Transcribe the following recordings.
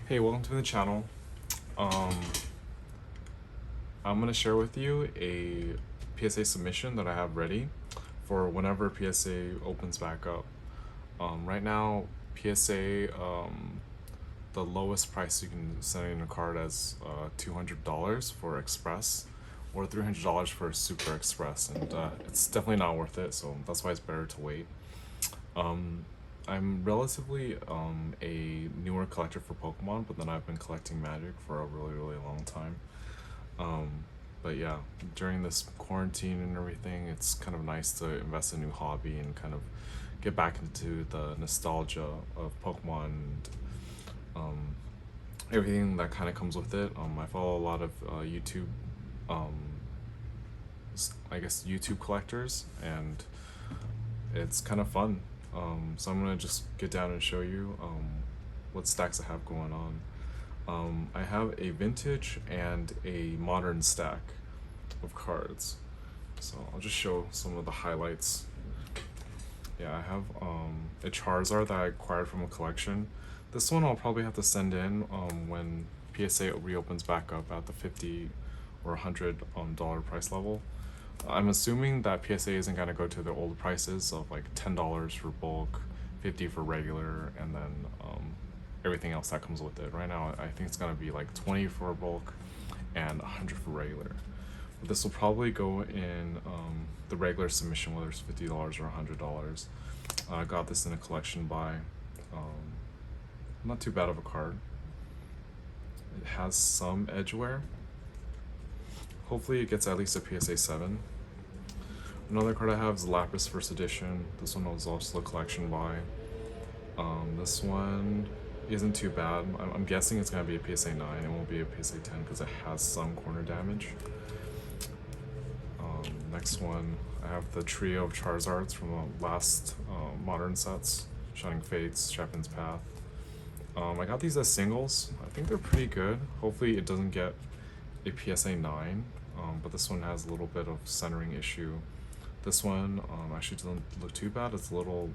Hey, welcome to the channel. I'm gonna share with you a PSA submission that I have ready for whenever PSA opens back up. Right now, PSA, the lowest price you can send in a card as $200 for Express, or $300 for Super Express, and it's definitely not worth it. So that's why it's better to wait. I'm relatively a newer collector for Pokemon, but then I've been collecting Magic for a really long time. But yeah, during this quarantine and everything, it's kind of nice to invest in a new hobby and kind of get back into the nostalgia of Pokemon and everything that kind of comes with it. I follow a lot of YouTube, I guess YouTube collectors, and it's kind of fun. So I'm gonna just get down and show you what stacks I have going on. I have a vintage and a modern stack of cards. So I'll just show some of the highlights. Yeah, I have a Charizard that I acquired from a collection. This one I'll probably have to send in when PSA reopens back up at the $50 or $100 price level. I'm assuming that PSA isn't gonna go to the old prices of like $10 for bulk, $50 for regular, and then everything else that comes with it. Right now, I think it's gonna be like $20 for bulk and $100 for regular. But this will probably go in the regular submission, whether it's $50 or $100. I got this in a collection buy. Not too bad of a card. It has some edge wear. Hopefully it gets at least a PSA 7. Another card I have is Lapras First Edition. This one was also a collection buy. This one isn't too bad. I'm guessing it's going to be a PSA 9. It won't be a PSA 10 because it has some corner damage. Next one, I have the trio of Charizards from the last modern sets. Shining Fates, Champion's Path. I got these as singles. I think they're pretty good. Hopefully it doesn't get a PSA 9, but this one has a little bit of centering issue. This one actually doesn't look too bad. It's a little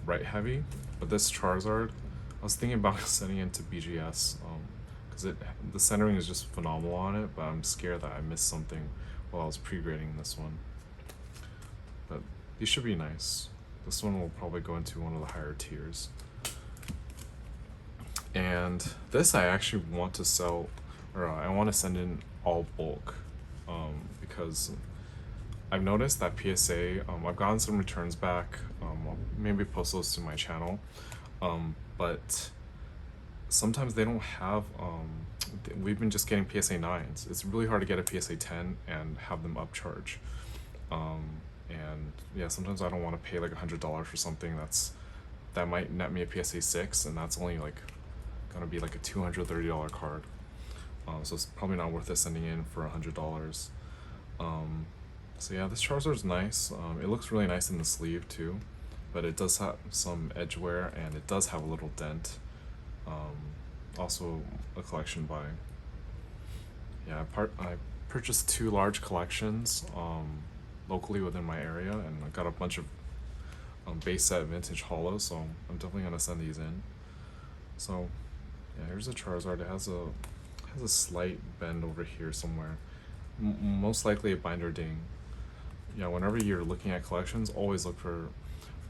right heavy, but this Charizard, I was thinking about sending it to BGS because the centering is just phenomenal on it, but I'm scared that I missed something while I was pre-grading this one. But these should be nice. This one will probably go into one of the higher tiers. And this I actually want to sell, or I want to send in all bulk because I've noticed that PSA, I've gotten some returns back. I'll maybe post those to my channel, but sometimes they don't have, we've been just getting PSA 9s. It's really hard to get a PSA 10 and have them upcharge. And yeah, sometimes I don't want to pay like $100 for something that might net me a PSA 6, and that's only like gonna be like a $230 card. So it's probably not worth it sending in for $100. So yeah, this Charizard's nice. It looks really nice in the sleeve too, but it does have some edge wear and it does have a little dent. Also a collection buy. Yeah, I purchased 2 large collections locally within my area, and I got a bunch of base set vintage holos, so I'm definitely gonna send these in. So yeah, here's a Charizard. It has a slight bend over here somewhere. Most likely a binder ding. Yeah, whenever you're looking at collections, always look for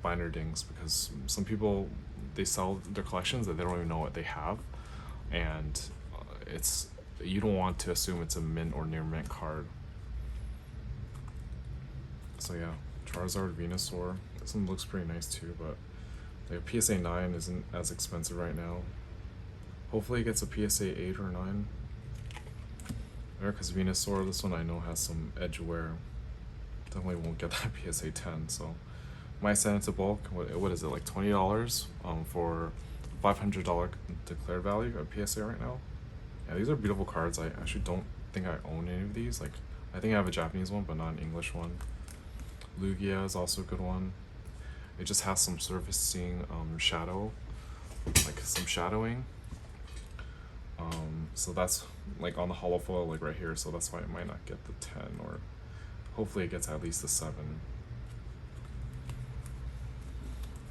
binder dings, because some people, they sell their collections that they don't even know what they have, and you don't want to assume it's a mint or near mint card. So yeah, Charizard, Venusaur. This one looks pretty nice too, but like a PSA 9 isn't as expensive right now. Hopefully it gets a PSA 8 or 9. Because Venusaur, this one I know has some edge wear. Definitely won't get that PSA 10, so might send it to bulk. What is it, like $20 for $500 declared value of PSA right now? Yeah, these are beautiful cards. I actually don't think I own any of these. Like, I think I have a Japanese one, but not an English one. Lugia is also a good one. It just has some surfacing shadow, like some shadowing. So that's like on the hollow foil, like right here, so that's why it might not get the 10, or hopefully it gets at least the 7.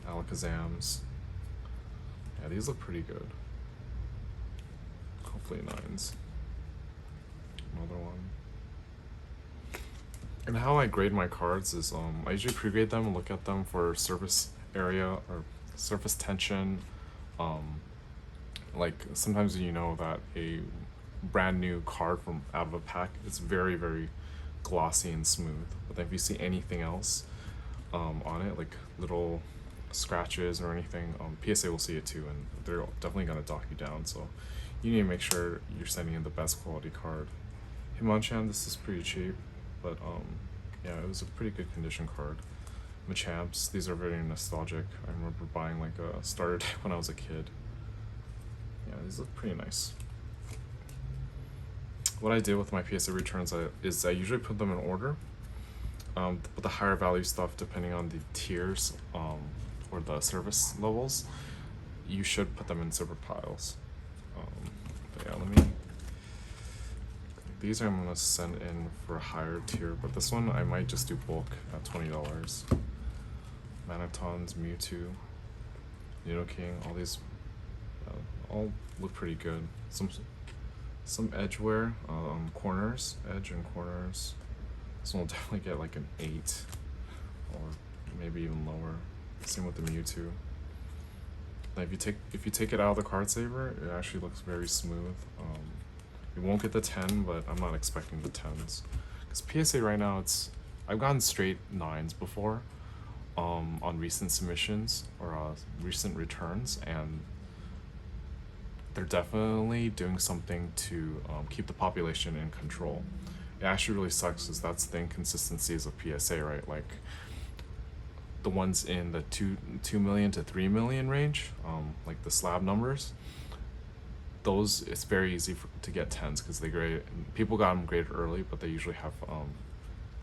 Alakazams. Yeah, these look pretty good. hopefully 9s. Another one. And how I grade my cards is I usually pre-grade them and look at them for surface area or surface tension. Like sometimes you know that a brand new card from out of a pack is very, very glossy and smooth. But then if you see anything else on it, like little scratches or anything, PSA will see it too, and they're definitely gonna dock you down. So you need to make sure you're sending in the best quality card. Hitmonchan, this is pretty cheap, but yeah, it was a pretty good condition card. Machamps, these are very nostalgic. I remember buying like a starter deck when I was a kid. Yeah, these look pretty nice. What I did with my PSA returns is I usually put them in order, but the higher value stuff, depending on the tiers or the service levels, you should put them in separate piles. But yeah, these I'm gonna send in for a higher tier, but this one I might just do bulk at $20. Manitons, Mewtwo, Nidoking, all these all look pretty good. Some edge wear, corners, edge and corners. This one will definitely get like an 8 or maybe even lower. Same with the Mewtwo. Now if you take it out of the card saver, it actually looks very smooth. You won't get the 10, but I'm not expecting the 10s. Because PSA right now, I've gotten straight 9s before on recent submissions or recent returns, and they're definitely doing something to keep the population in control. It actually really sucks because that's the inconsistencies of PSA, right? Like the ones in the 2 million to 3 million range, like the slab numbers, those it's very easy to get 10s because people got them graded early, but they usually have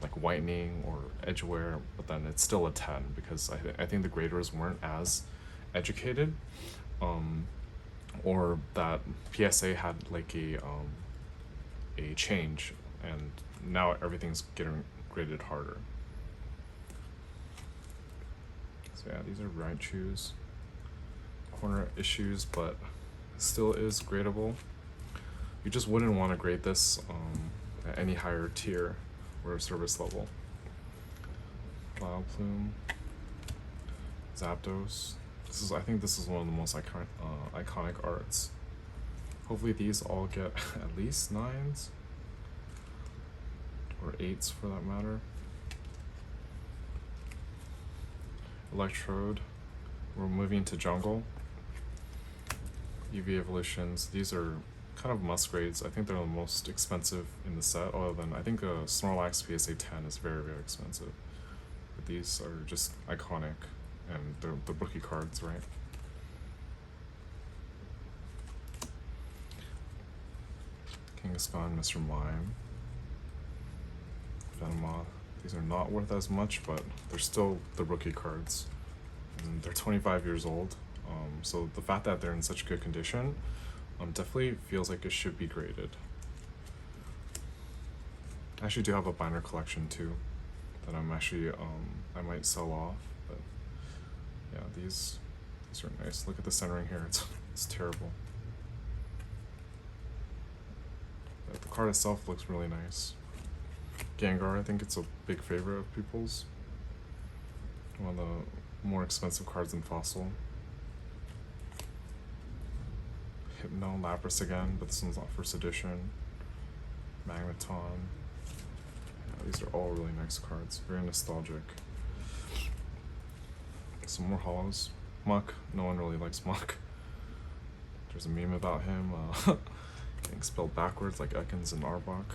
like whitening or edge wear, but then it's still a 10 because I think the graders weren't as educated, or that PSA had like a change, and now everything's getting graded harder. So yeah, these are Raichus. Corner issues, but still is gradable. You just wouldn't want to grade this at any higher tier or service level. Vileplume, Zapdos. I think this is one of the most iconic arts. Hopefully these all get at least 9s or 8s for that matter. Electrode. We're moving to Jungle. UV Evolutions. These are kind of must grades. I think they're the most expensive in the set, other than I think a Snorlax PSA 10 is very, very expensive. But these are just iconic, and they're the rookie cards, right? Kangaskhan, Mr. Mime, Venomoth. These are not worth as much, but they're still the rookie cards, and they're 25 years old. So the fact that they're in such good condition definitely feels like it should be graded. I actually do have a binder collection too that I'm actually I might sell off, but yeah, these are nice. Look at the centering here, it's terrible. But the card itself looks really nice. Gengar, I think it's a big favorite of people's. One of the more expensive cards in Fossil. Hypno, Lapras again, but this one's not first edition. Magneton. Yeah, these are all really nice cards, very nostalgic. Some more holos. Muck, no one really likes Muck. There's a meme about him getting spelled backwards like Ekans and Arbok.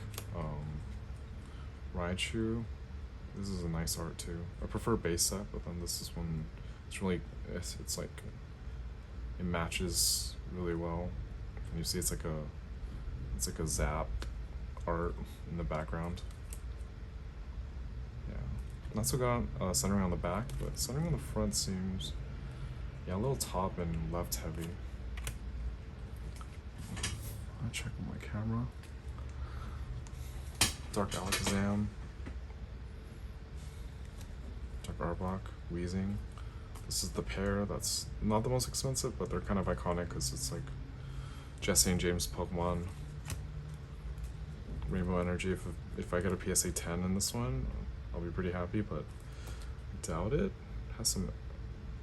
Raichu, this is a nice art too. I prefer base set, but then this is one, it's like, it matches really well. And you see it's like a zap art in the background. Yeah, not so good centering on the back, but centering on the front seems, yeah, a little top and left heavy. I'll check on my camera. Dark Alakazam, Dark Arbok, Weezing. This is the pair that's not the most expensive, but they're kind of iconic because it's like Jesse and James Pokemon. Rainbow Energy. If I get a PSA 10 in this one, I'll be pretty happy, but I doubt it. Has some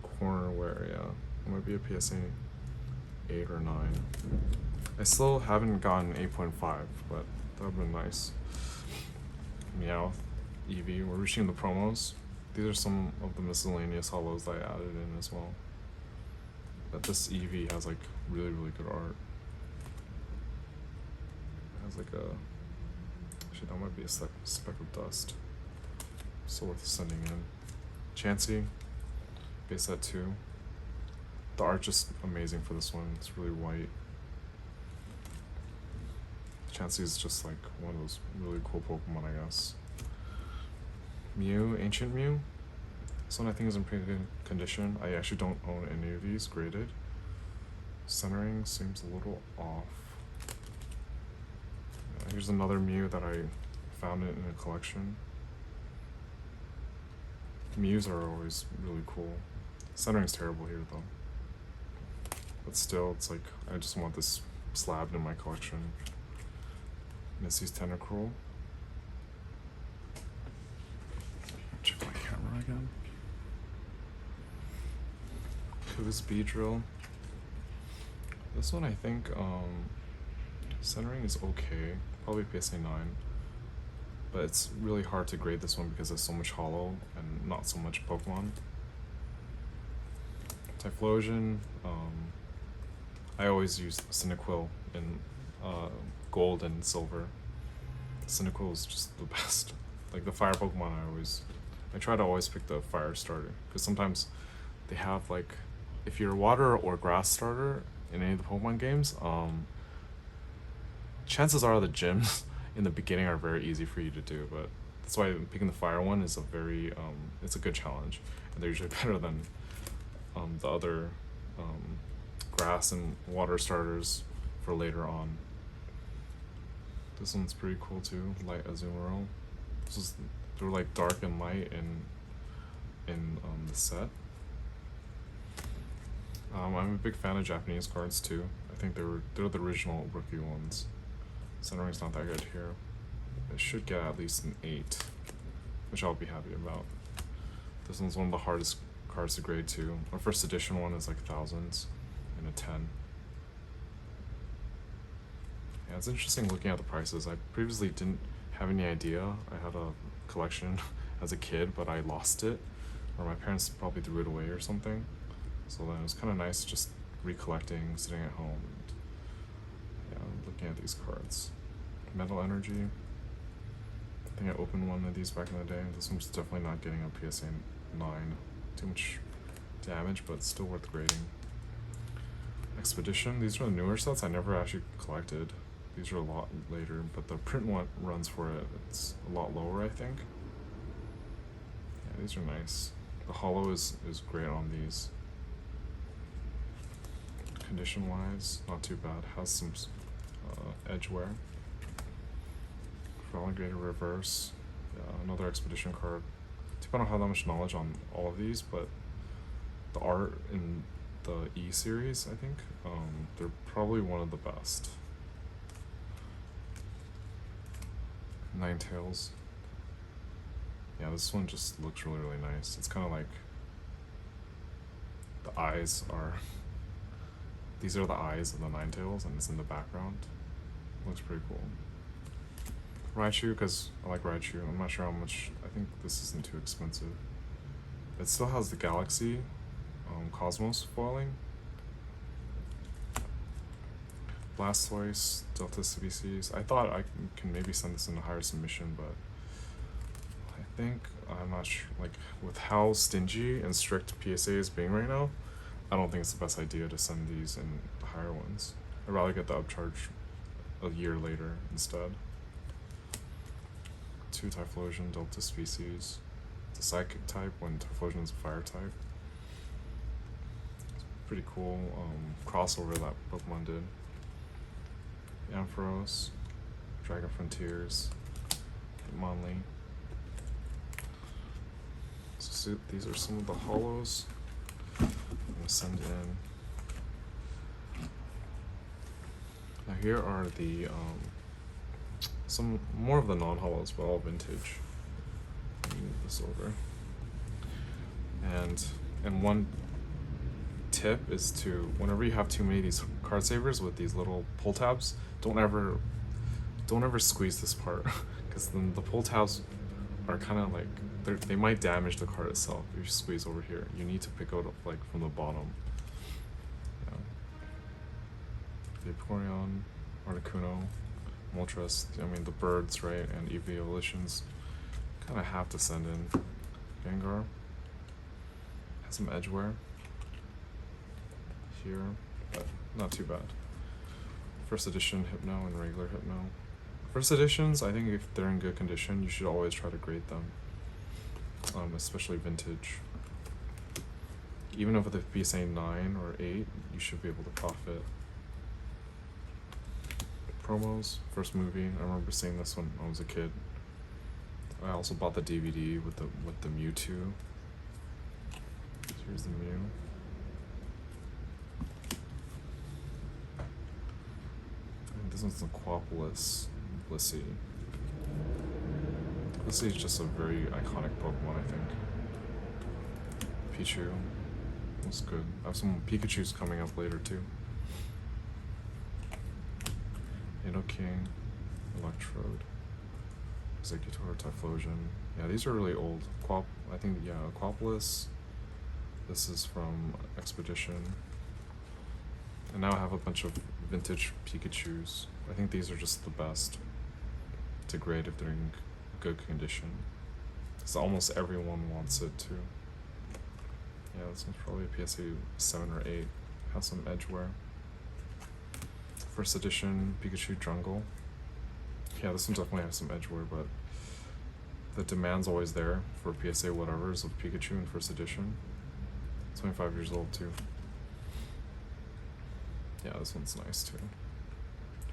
corner wear, yeah. It might be a PSA 8 or 9. I still haven't gotten 8.5, but that would have been nice. Meowth, Eevee, we're reaching the promos. These are some of the miscellaneous holos that I added in as well. But this Eevee has like really, really good art. It has like a, actually that might be a speck of dust. So worth sending in. Chansey, base set 2. The art just amazing for this one. It's really white. Chansey is just like one of those really cool Pokemon, I guess. Mew, Ancient Mew. This one I think is in pretty good condition. I actually don't own any of these graded. Centering seems a little off. Here's another Mew that I found it in a collection. Mews are always really cool. Centering's terrible here though. But still, it's like, I just want this slabbed in my collection. Missy's Tentacruel. Check my camera again. Koo's Beedrill. This one I think centering is okay. Probably PSA 9. But it's really hard to grade this one because there's so much holo and not so much Pokemon. Typhlosion. I always use Cyndaquil in gold and silver. Cyndaquil is just the best. Like the fire Pokemon, I try to always pick the fire starter because sometimes they have like, if you're a water or grass starter in any of the Pokemon games, chances are the gyms in the beginning are very easy for you to do, but that's why picking the fire one is a very it's a good challenge, and they're usually better than the other grass and water starters for later on. This one's pretty cool too, Light Azumarill. They're like dark and light in the set. I'm a big fan of Japanese cards too. I think they're the original rookie ones. Centering's not that good here. It should get at least an 8, which I'll be happy about. This one's one of the hardest cards to grade too. Our first edition one is like thousands and a 10. Yeah, it's interesting looking at the prices. I previously didn't have any idea. I had a collection as a kid, but I lost it, or my parents probably threw it away or something. So then it was kind of nice just recollecting, sitting at home, and yeah, looking at these cards. Metal Energy. I think I opened one of these back in the day. This one's definitely not getting a PSA 9. Too much damage, but still worth grading. Expedition. These are the newer sets I never actually collected. These are a lot later, but the print one runs for it. It's a lot lower, I think. Yeah, these are nice. The holo is great on these. Condition wise, not too bad. Has some edge wear. Graded Reverse. Yeah, another Expedition card. I don't have that much knowledge on all of these, but the art in the E series, I think, they're probably one of the best. Ninetales. Yeah, this one just looks really, really nice. It's kind of like the eyes are. These are the eyes of the Ninetales, and it's in the background. Looks pretty cool. Raichu, because I like Raichu. I'm not sure how much. I think this isn't too expensive. It still has the Galaxy Cosmos foiling. Blastoise, Delta Species. I thought I can maybe send this in a higher submission, but I think I'm not sure. Like, with how stingy and strict PSA is being right now, I don't think it's the best idea to send these in the higher ones. I'd rather get the upcharge a year later instead. 2 Typhlosion, Delta Species. It's a Psychic type when Typhlosion is a Fire type. It's pretty cool crossover that Pokemon did. Ampharos, Dragon Frontiers, Hitmonlee. So these are some of the holos I'm gonna send in. here are the some more of the non-holos, but all vintage. Let me move this over. And one tip is to, whenever you have too many of these card savers with these little pull tabs, don't ever squeeze this part, because then the pull tabs are kind of like, they might damage the card itself if you squeeze over here. You need to pick out like from the bottom. Yeah. Vaporeon, Articuno, Moltres, I mean the birds, right, and Evolutions kind of have to send in. Gengar has some edgeware here, but not too bad. First edition Hypno and regular Hypno. First editions, I think if they're in good condition, you should always try to grade them, especially vintage. Even if with a PSA 9 or 8, you should be able to profit. Promos, first movie, I remember seeing this when I was a kid. I also bought the DVD with the Mewtwo. Here's the Mew. And this one's the Quapolis Blissey. Blissey is just a very iconic Pokemon, I think. Pichu. Looks good. I have some Pikachus coming up later too. King, Electrode, Executor, Typhlosion. Yeah, these are really old. I think, yeah, Aquapolis. This is from Expedition. And now I have a bunch of vintage Pikachus. I think these are just the best to grade if they're in good condition. Because almost everyone wants it too. Yeah, this one's probably a PSA 7 or 8. Has some edgeware. First edition Pikachu Jungle. Yeah, this one definitely has some edgeware, but the demand's always there for PSA whatevers of Pikachu in first edition. 25 years old too. Yeah, this one's nice too.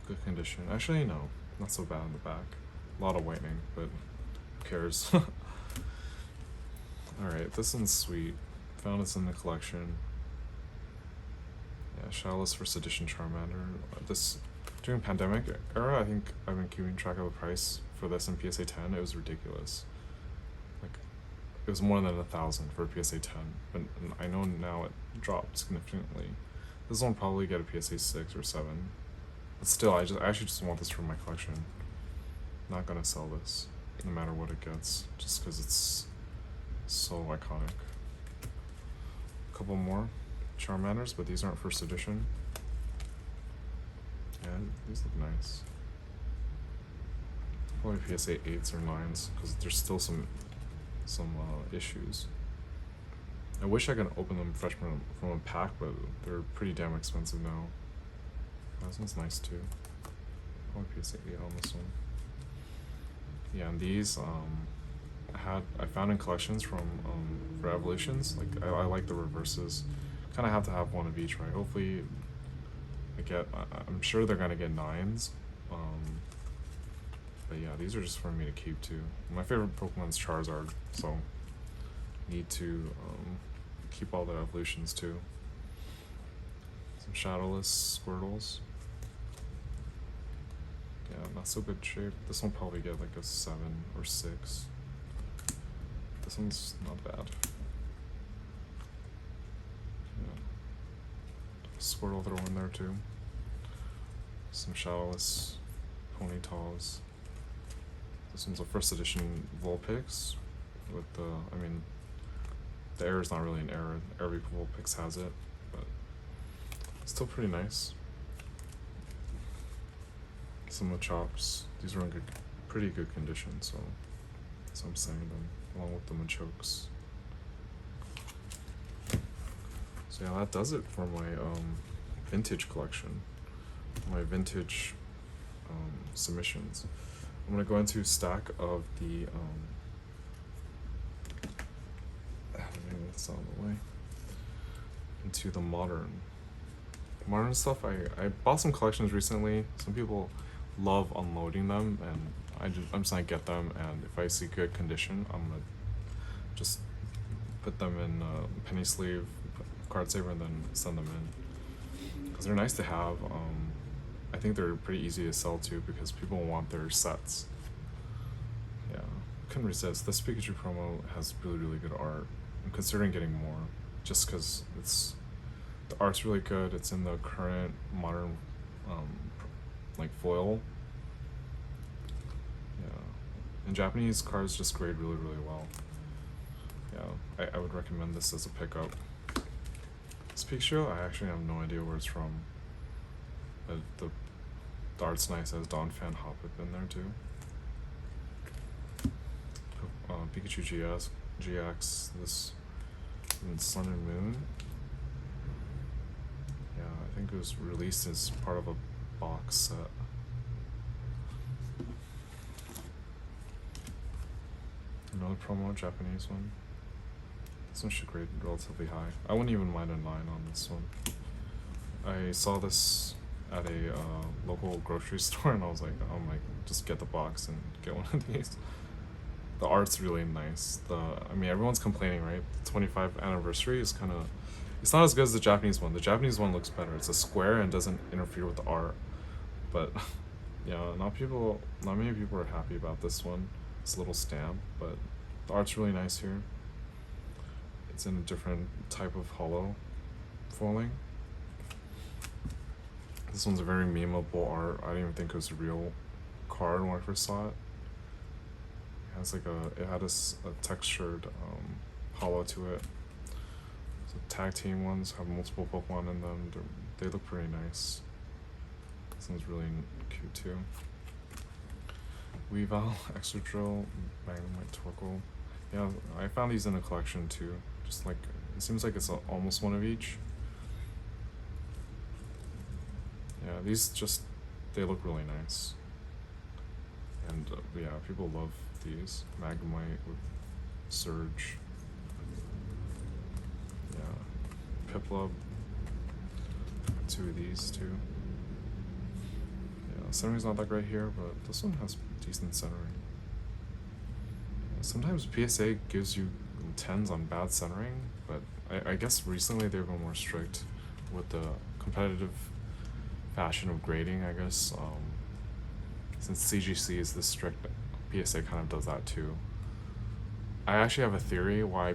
Good condition. Actually, no, not so bad in the back. A lot of whitening, but who cares? Alright, this one's sweet. Found this in the collection. Yeah, Shadowless first edition Charmander. This, during pandemic era, I think I've been keeping track of the price for this in PSA 10. It was ridiculous. Like, it was more than 1,000 for a PSA 10, but I know now it dropped significantly. This one probably get a PSA 6 or 7, but still, I actually just want this for my collection. Not gonna sell this, no matter what it gets, just because it's so iconic. A couple more Charmanders, but these aren't first edition. And these look nice. Probably PSA 8s or 9s, because there's still some issues. I wish I could open them fresh from a pack, but they're pretty damn expensive now. This one's nice too. Probably PSA 8 on this one. Yeah, and these I found in collections from for evolutions. Like I like the reverses. Kind of have to have one of each, right? Hopefully, I'm sure they're gonna get 9s. But yeah, these are just for me to keep too. My favorite Pokemon's Charizard, so need to keep all the evolutions too. Some Shadowless Squirtles. Yeah, not so good shape. This one probably get like a 7 or 6. This one's not bad. Yeah. Squirtle throw in there too. Some Shadowless Ponytails. This one's a first edition Vulpix with the, I mean, the error's not really an error. Every Vulpix has it, but it's still pretty nice. Some Machops. These are in pretty good condition, so I'm saving them along with the Machoks. So yeah, that does it for my vintage collection, my vintage submissions. I'm gonna go into a stack of the maybe that's out of the way. Into the modern stuff. I bought some collections recently. Some people love unloading them, and I'm just gonna get them, and if I see good condition, I'm gonna just put them in penny sleeve, card saver, and then send them in, because they're nice to have. I think they're pretty easy to sell too because people want their sets. Yeah, couldn't resist. This Pikachu promo has really good art. I'm considering getting more, just because the art's really good. It's in the current modern, um, like foil. Yeah, and Japanese cards just grade really well. Yeah, I would recommend this as a pickup. This Pikachu, I actually have no idea where it's from. The art's nice, as Don Fan Hop in there too. Pikachu GX, this in Sun and Moon. Yeah, I think it was released as part of a box set. Another promo, Japanese one. This one should grade relatively high. I wouldn't even mind a 9 on this one. I saw this at a local grocery store and I was like, oh my, just get the box and get one of these. The art's really nice. I mean, everyone's complaining, right? The 25th anniversary is kind of, it's not as good as the Japanese one. The Japanese one looks better. It's a square and doesn't interfere with the art. But yeah, not many people are happy about this one. It's a little stamp, but the art's really nice here. It's in a different type of hollow foiling. This one's a very memeable art. I didn't even think it was a real card when I first saw it. It had a textured hollow to it. So tag team ones have multiple Pokemon in them. They look pretty nice. This one's really cute too. Weavile, Extra-Drill, Magnemite, Torkoal. Yeah, I found these in a collection too. Just like, it seems like it's almost one of each. Yeah, these they look really nice. And yeah, people love these. Magnemite with Surge. Yeah, Piplup. 2 of these too. Yeah, centering's not that great here, but this one has decent centering. Sometimes PSA gives you 10s on bad centering, but I guess recently they've been more strict with the competitive fashion of grading, I guess. Since CGC is this strict, PSA kind of does that too. I actually have a theory why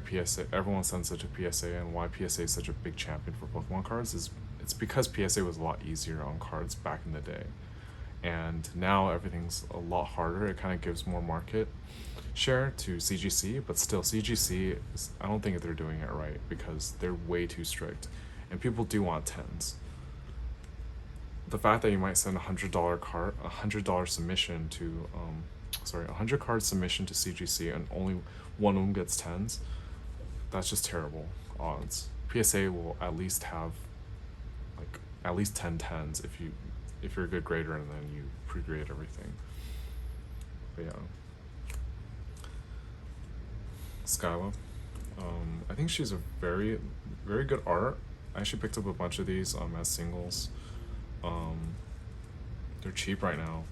everyone sends such a PSA and why PSA is such a big champion for Pokemon cards it's because PSA was a lot easier on cards back in the day. And now everything's a lot harder. It kind of gives more market share to CGC, but still CGC I don't think they're doing it right because they're way too strict and people do want 10s. The fact that you might send $100 submission to 100 card submission to CGC and only one of them gets 10s, that's just terrible odds. PSA will at least have like at least 10 10s if you're a good grader and then you pre-grade everything. But yeah, Skyla, I think she's a very good art. I actually picked up a bunch of these as singles. They're cheap right now.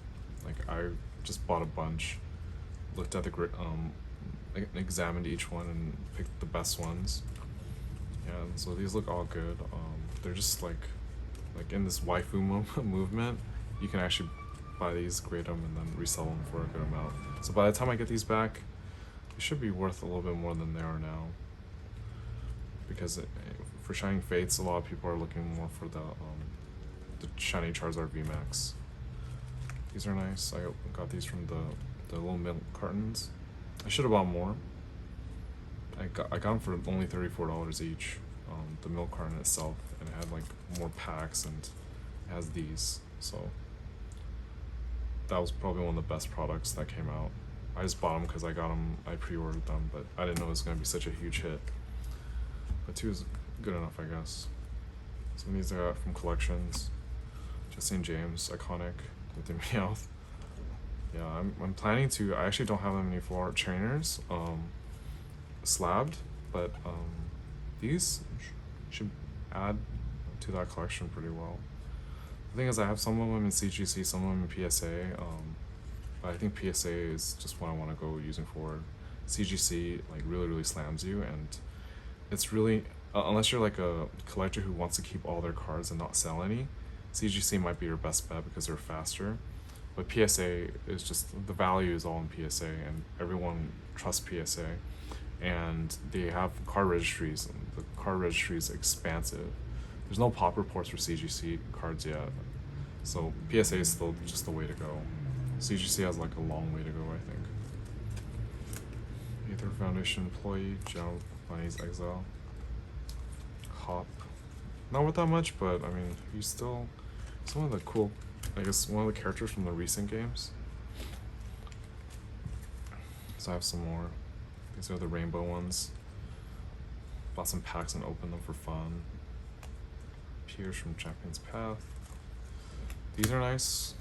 Like I just bought a bunch, looked at the examined each one and picked the best ones. Yeah, so these look all good. They're just like in this waifu movement, you can actually buy these, grade them, and then resell them for a good amount. So by the time I get these back, they should be worth a little bit more than they are now. Because for Shining Fates, a lot of people are looking more for the Shiny Charizard VMAX. These are nice. I got these from the little milk cartons. I should have bought more. I got them for only $34 each. The milk carton itself, and it had like more packs and it has these. So that was probably one of the best products that came out. I just bought them because I got them. I pre-ordered them, but I didn't know it was gonna be such a huge hit. But 2 is good enough, I guess. Some of these I got from collections. Just St. James, iconic with the Meowth. Yeah, I'm planning to. I actually don't have that many full art trainers, slabbed, but these should add to that collection pretty well. The thing is, I have some of them in CGC, some of them in PSA. But I think PSA is just what I want to go using forward. CGC like really slams you, and it's really unless you're like a collector who wants to keep all their cards and not sell any, CGC might be your best bet because they're faster, but PSA is just, the value is all in PSA, and everyone trusts PSA, and they have card registries, and the card registry is expansive. There's no pop reports for CGC cards yet, so PSA is still just the way to go. CGC has like a long way to go, I think. Aether Foundation employee, General Bunny's exile. Hop. Not worth that much, but I mean, he's still some of the cool, I guess, one of the characters from the recent games. So I have some more. These are the rainbow ones. Bought some packs and opened them for fun. Piers from Champion's Path. These are nice.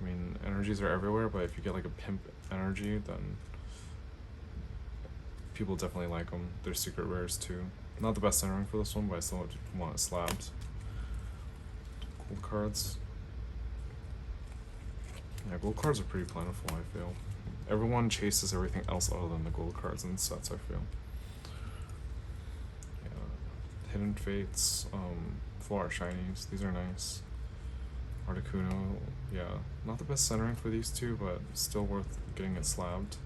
I mean, energies are everywhere, but if you get like a pimp energy, then people definitely like them. They're secret rares too. Not the best centering for this one, but I still want it slabbed. Gold cards. Yeah, gold cards are pretty plentiful, I feel. Everyone chases everything else other than the gold cards and sets, I feel. Yeah. Hidden Fates, full art shinies, these are nice. Articuno, yeah. Not the best centering for these two, but still worth getting it slabbed.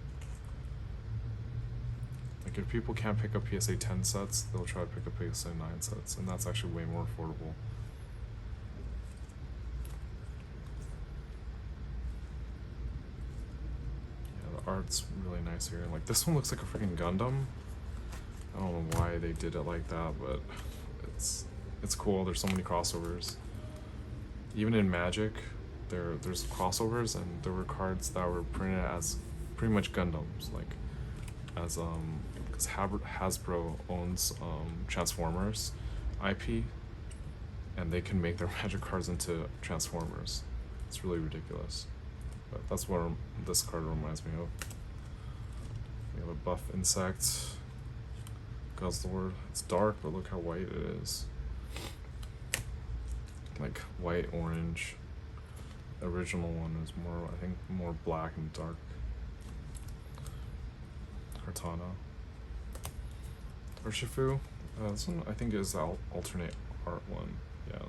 Like, if people can't pick up PSA 10 sets, they'll try to pick up PSA 9 sets, and that's actually way more affordable. Yeah, the art's really nice here. Like, this one looks like a freaking Gundam. I don't know why they did it like that, but it's cool. There's so many crossovers. Even in Magic, there's crossovers, and there were cards that were printed as pretty much Gundams, like, as because Hasbro owns Transformers IP, and they can make their Magic cards into Transformers. It's really ridiculous, but that's what this card reminds me of. We have a buff insect, Guzzlord. It's dark, but look how white it is. Like white, orange. The original one is more, I think, more black and dark. Cortana. Urshifu. This one I think is the alternate art one. Yeah,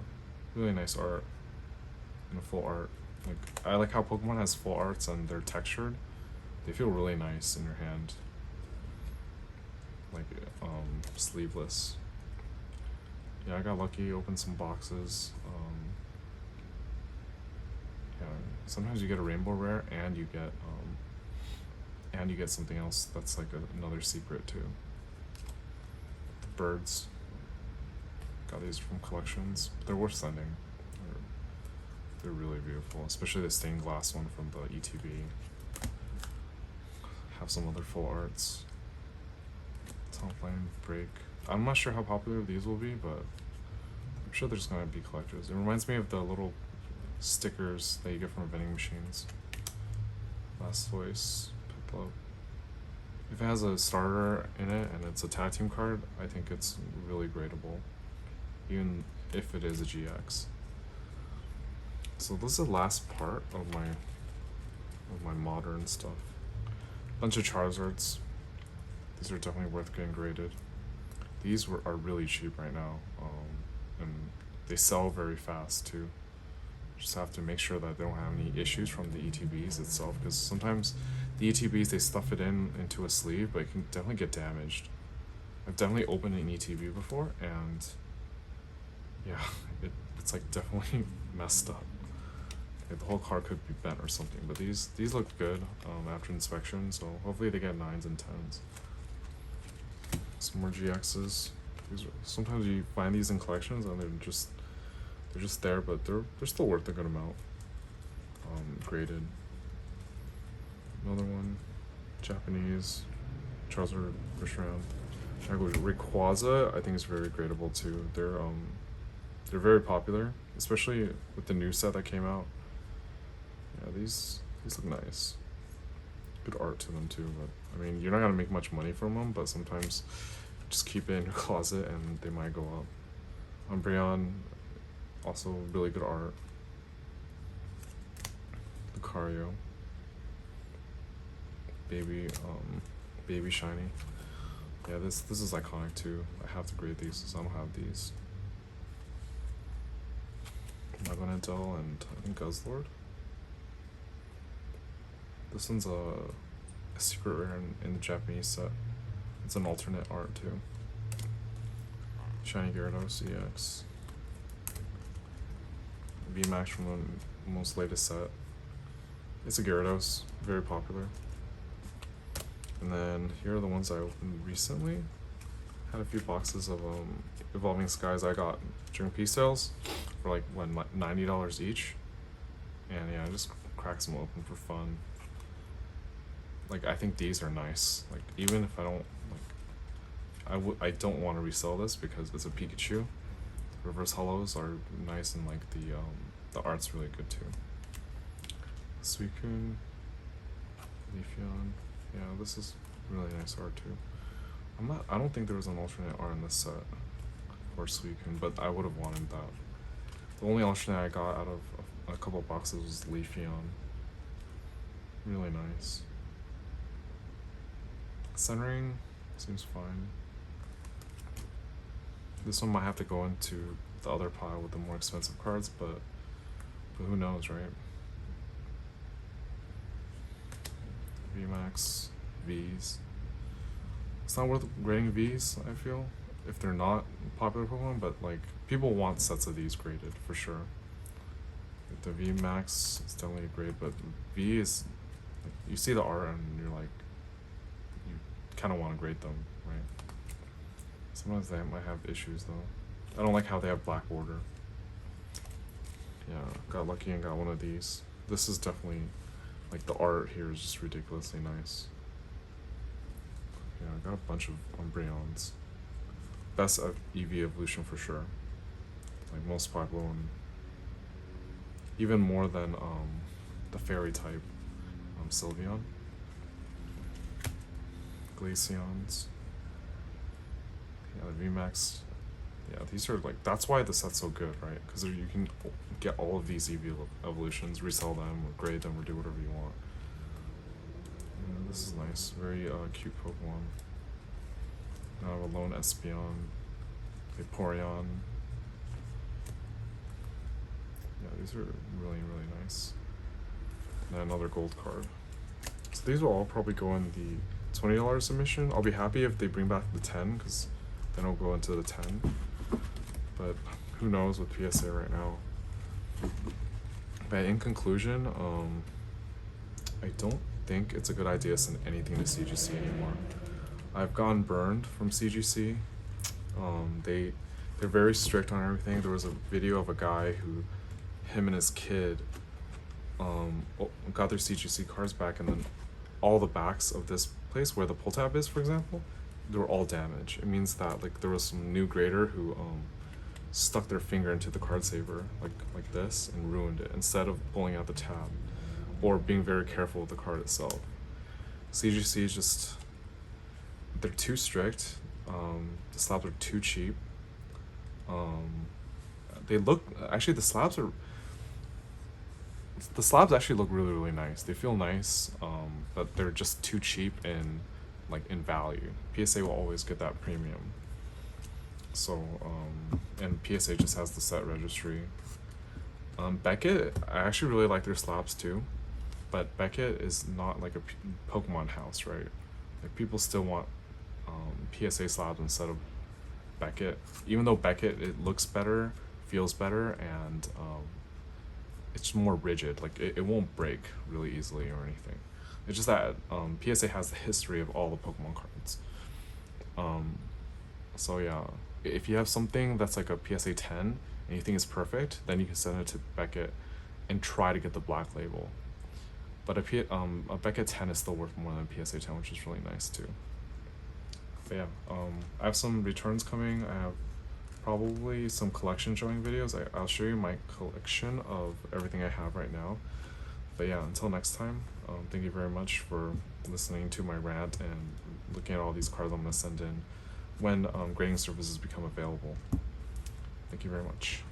really nice art. And full art. Like, I like how Pokemon has full arts and they're textured. They feel really nice in your hand. Like, sleeveless. Yeah, I got lucky, opened some boxes. Yeah, sometimes you get a rainbow rare and you get something else that's like another secret too. The birds. Got these from collections. They're worth sending. They're really beautiful, especially the stained glass one from the ETB. Have some other full arts. Top-line break. I'm not sure how popular these will be, but I'm sure there's gonna be collectors. It reminds me of the little stickers that you get from vending machines. Last Voice, Piplup. If it has a starter in it and it's a tag team card, I think it's really gradable, even if it is a GX. So this is the last part of my modern stuff. Bunch of Charizards. These are definitely worth getting graded. These are really cheap right now, and they sell very fast too. Just have to make sure that they don't have any issues from the ETBs itself, because sometimes the ETBs, they stuff it into a sleeve, but it can definitely get damaged. I've definitely opened an ETB before, and yeah, it's like definitely messed up. Like, the whole card could be bent or something, but these look good after inspection, so hopefully they get 9s and 10s. Some more GXs. Sometimes you find these in collections and they're just there, but they're still worth a good amount. Graded. Another one, Japanese, Charizard, Reshiram. Rayquaza, I think is very gradable too. They're very popular, especially with the new set that came out. Yeah, these look nice. Good art to them too, but I mean, you're not gonna make much money from them, but sometimes just keep it in your closet and they might go up. Umbreon, also really good art. Lucario, baby shiny. Yeah, this is iconic too. I have to grade these, so I don't have these. Megalodon and I think Guzzlord. This one's a secret rare in the Japanese set. It's an alternate art too. Shiny Gyarados EX. VMAX from the most latest set. It's a Gyarados, very popular. And then here are the ones I opened recently. Had a few boxes of Evolving Skies I got during P-sales for like $90 each. And yeah, I just cracked some open for fun. Like, I think these are nice. Like, even if I don't I don't want to resell this because it's a Pikachu. Reverse hollows are nice, and like the art's really good too. Suicune, Leafeon. Yeah, this is really nice art too. I don't think there was an alternate art in this set for Suicune, but I would have wanted that. The only alternate I got out of a couple boxes was Leafeon. Really nice. Centering seems fine. This one might have to go into the other pile with the more expensive cards, but who knows, right? VMAX, Vs. It's not worth grading Vs, I feel, if they're not popular Pokemon, but like, people want sets of these graded, for sure. Like, the VMAX is definitely a grade, but V is, like, you see the art and you're like, you kind of want to grade them, right? Sometimes they might have issues though. I don't like how they have black border. Yeah, got lucky and got one of these. This is definitely, like, the art here is just ridiculously nice. Yeah, I got a bunch of Umbreons. Best of EV evolution for sure. Like, most popular one. Even more than the fairy type Sylveon. Glaceons. Yeah, the VMAX. Yeah, these are like, that's why the set's so good, right? Because you can get all of these EV evolutions, resell them, or grade them, or do whatever you want. Yeah, this is nice. Very cute Pokemon. Now I have a lone Espeon, Vaporeon. Yeah, these are really, really nice. And another gold card. So these will all probably go in the $20 submission. I'll be happy if they bring back the 10, because then I'll go into the 10. But who knows with PSA right now. But in conclusion, I don't think it's a good idea to send anything to CGC anymore. I've gotten burned from CGC. They're very strict on everything. There was a video of a guy who, him and his kid, got their CGC cards back, and then all the backs of this place where the pull tab is, for example, they were all damaged. It means that like there was some new grader who stuck their finger into the card saver like this and ruined it instead of pulling out the tab or being very careful with the card itself. CGC is just, they're too strict. The slabs are too cheap. They look, actually the slabs actually look really, really nice. They feel nice, but they're just too cheap in value. PSA will always get that premium. So, and PSA just has the set registry. Beckett, I actually really like their slabs too, but Beckett is not like a Pokemon house, right? Like, people still want PSA slabs instead of Beckett, even though Beckett, it looks better, feels better, and it's more rigid. Like, it won't break really easily or anything. It's just that PSA has the history of all the Pokemon cards. So yeah, if you have something that's like a PSA 10 and you think it's perfect, then you can send it to Beckett and try to get the black label. But a Beckett 10 is still worth more than a PSA 10, which is really nice too. But yeah, I have some returns coming. I have probably some collection showing videos. I'll show you my collection of everything I have right now. But yeah, until next time, thank you very much for listening to my rant and looking at all these cards I'm going to send in when grading services become available. Thank you very much.